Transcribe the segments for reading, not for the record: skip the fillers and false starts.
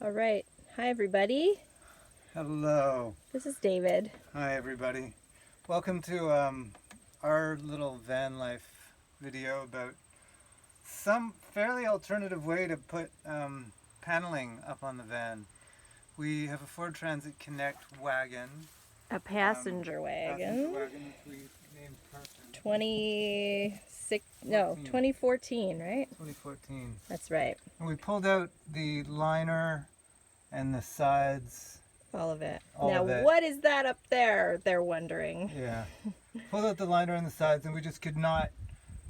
All right. Hi, everybody. Hello. This is David. Hi, everybody. Welcome to our little van life video about some fairly alternative way to put paneling up on the van. We have a Ford Transit Connect wagon. A passenger wagon. Passenger wagon, which we named Carson. 2014, right? 2014. That's right. And we pulled out the liner and the sides. All of it. All now, of it. what is that up there? They're wondering. Yeah. Pulled out the liner and the sides, and we just could not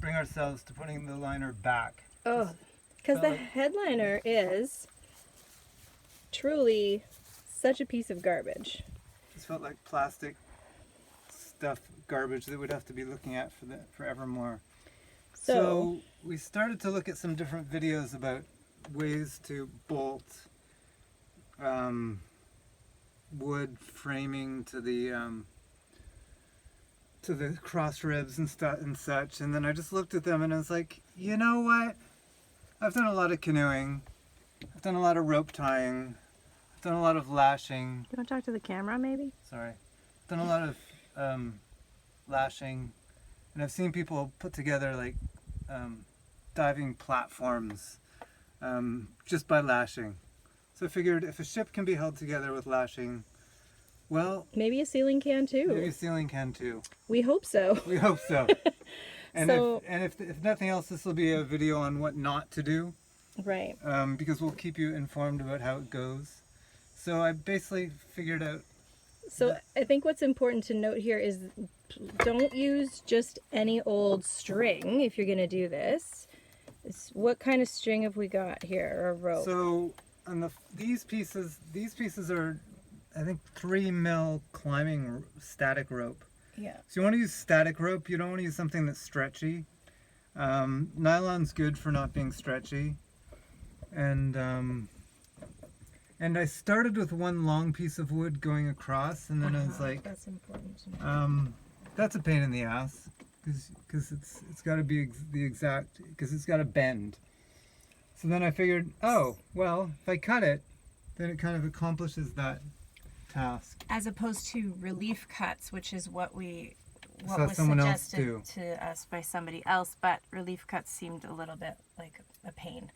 bring ourselves to putting the liner back. Oh, because the headliner is truly such a piece of garbage. Just felt like plastic stuff, garbage that we'd have to be looking at forevermore. So we started to look at some different videos about ways to bolt wood framing to the cross ribs and such, and then I just looked at them and I was like, you know what? I've done a lot of canoeing, I've done a lot of rope tying, I've done a lot of lashing. You want to talk to the camera, maybe? Sorry. I've done a lot of lashing, and I've seen people put together like diving platforms just by lashing. So I figured if a ship can be held together with lashing, well, maybe a ceiling can too. maybe a ceiling can too. We hope so. We hope so. And So- if nothing else, this will be a video on what not to do, Right. because we'll keep you informed about how it goes. So I basically figured out. So I think what's important to note here is don't use just any old string if you're going to do this. What kind of string have we got here, or rope? So on these pieces are, I think, 3mm climbing static rope. Yeah. So you want to use static rope. You don't want to use something that's stretchy. Nylon's good for not being stretchy. And I started with one long piece of wood going across, and then I was like, that's important to know. that's a pain in the ass, because it's got to be because it's got to bend. So then I figured, oh, well, if I cut it, then it kind of accomplishes that task. As opposed to relief cuts, which is what was someone else suggested to us by somebody else, but relief cuts seemed a little bit like a pain.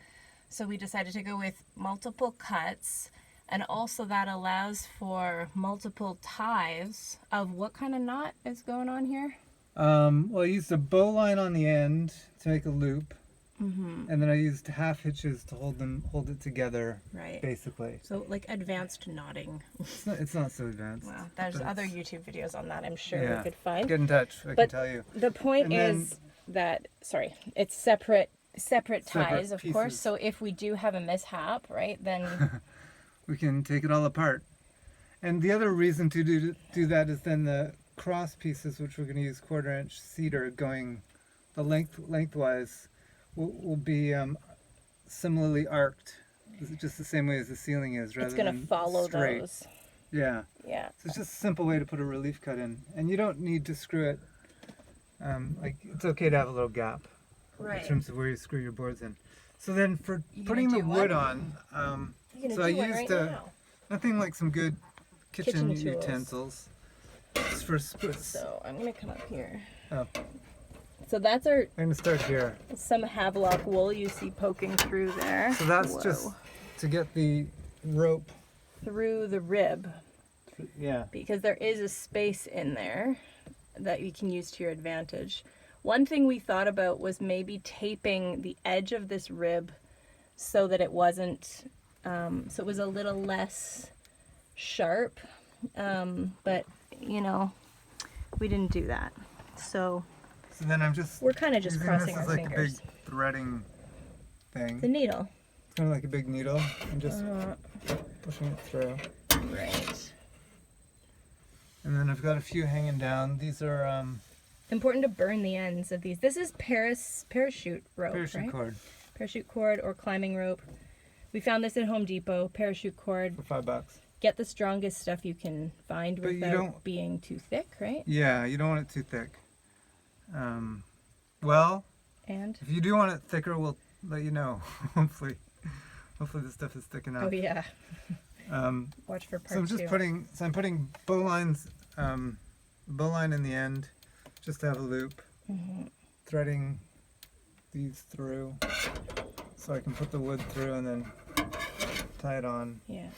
So we decided to go with multiple cuts, and also that allows for multiple ties of what kind of knot is going on here? Well, I used a bowline on the end to make a loop, and then I used half hitches to hold it together, Right. basically. So like advanced knotting. It's not so advanced. Wow. There's but other it's- YouTube videos on that, I'm sure. Yeah. We could find. Get in touch, I can But tell you. The point And then- is that, it's separate ties, of pieces. course. So if we do have a mishap, right, then We can take it all apart. And the other reason to do that is then the cross pieces, which we're going to use 1/4" cedar going the lengthwise, will be similarly arced, just the same way as the ceiling is, rather it's going than to follow straight. those. Yeah. Yeah. So it's just a simple way to put a relief cut in, and you don't need to screw it. Like, it's okay to have a little gap in terms of where you screw your boards in. So then for You putting the gonna do wood what? on, You're so going I to do one used right now. nothing like some good kitchen Kitchen tools. utensils. Just for So I'm going to come up here. Oh, So that's I'm gonna start here. some Havelock wool you see poking through there. So that's Whoa. just to get the rope. Through the rib, Yeah. because there is a space in there that you can use to your advantage. One thing we thought about was maybe taping the edge of this rib so that it wasn't, so it was a little less sharp, but we didn't do that. So So then I'm just. we're kind of just using crossing this our as like fingers. a big threading thing. The needle. It's kind of like a big needle, and just Uh, pushing it through. right. And then I've got a few hanging down. These are Important to burn the ends of these. This is parachute rope, parachute right? cord Parachute cord or climbing rope. We found this at Home Depot. Parachute cord. for $5. Get the strongest stuff you can find But you without don't- being too thick, right? Yeah, you don't want it too thick. Well, And if you do want it thicker, we'll let you know. Hopefully Hopefully this stuff is thick enough. Oh yeah. Um, Watch for part so I'm just two. I'm putting bowline in the end, just to have a loop. Mm-hmm. Threading these through, so I can put the wood through and then tie it on. Yeah.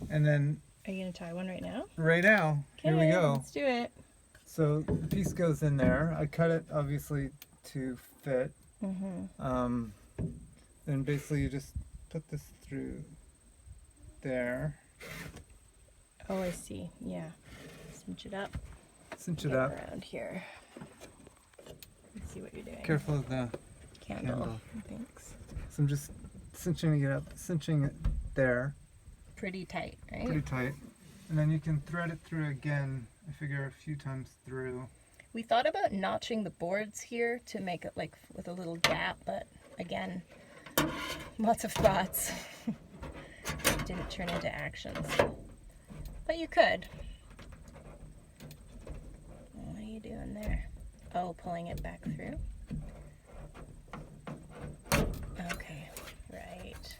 And then Are you gonna tie one right now? right now, here we Okay, go. Let's do it. So the piece goes in there. I cut it obviously to fit. Mm-hmm. Then basically you just put this through there, Oh, I see. Yeah. Cinch it up. cinch it Get up. around here. Let's see what you're doing. Careful of the Candle. Thanks. So I'm just cinching it there, Pretty tight, right? pretty tight. And then you can thread it through again, I figure a few times through. We thought about notching the boards here to make it like with a little gap, but again, lots of thoughts. Didn't turn into actions. But you could. What are you doing there? Oh, pulling it back through? Okay, right.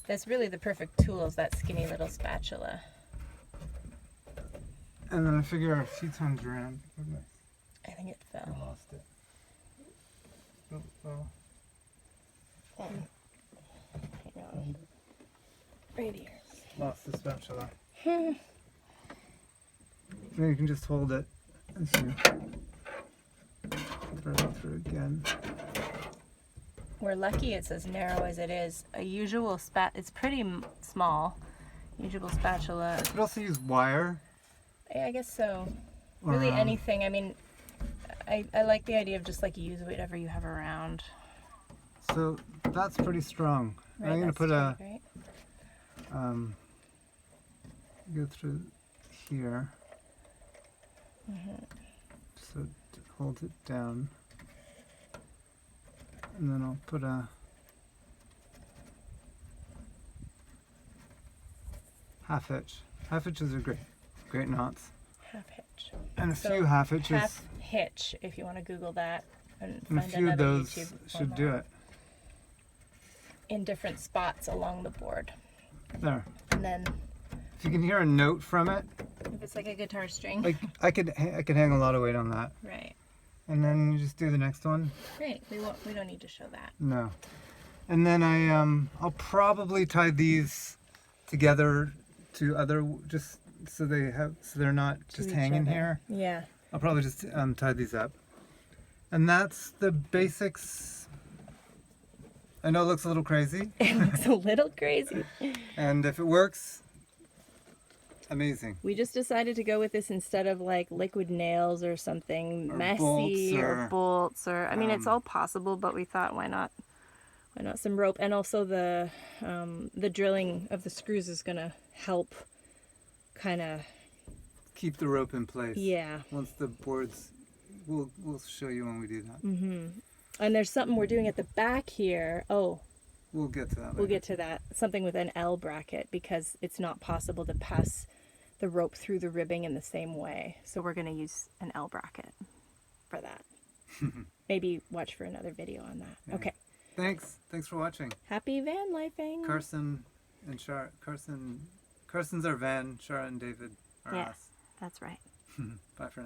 That's really the perfect tool, is that skinny little spatula. And then I figure a few times around. Goodness, I think it I fell. lost it. Oh. Hang on. Right here. Lost the spatula. Then you can just hold it as you thread it through again. We're lucky it's as narrow as it is. A usual it's pretty small. Usual spatula. You could also use wire. Yeah, I guess so. or, Really anything. I mean, I like the idea of just like use whatever you have around. So that's pretty strong. Right, I'm gonna that's put tight, right? go through here. So hold it down. And then I'll put a half hitch. Half hitches are great knots. Half hitch. And a So few half hitches. Half hitch, if you want to Google that and And a find few of another those YouTube should on do that. it. In different spots along the board. There. And then If you can hear a note from it, if it's like a guitar string. like I could hang a lot of weight on that. Right. And then you just do the next one. Great. We don't need to show that. No. And then I'll probably tie these together to other, just so they're not just each hanging other. here. Yeah. I'll probably just tie these up. And that's the basics. I know it looks a little crazy. It looks a little crazy. And if it works, amazing. We just decided to go with this instead of like liquid nails or something Or messy bolts or bolts or I mean it's all possible, but we thought why not some rope, and also the drilling of the screws is gonna help kind of Keep the rope in place. yeah. Once the boards, we'll show you when we do that. And there's something we're doing at the back here. Oh, We'll get to that later. we'll get to that. Something with an L bracket because it's not possible to pass the rope through the ribbing in the same way. So we're going to use an L bracket for that. Maybe watch for another video on that. Yeah. Okay. Thanks for watching. Happy van lifing. Carson and Shar. Carson's our van. Shara and David are Yeah. us. That's right. Bye for now.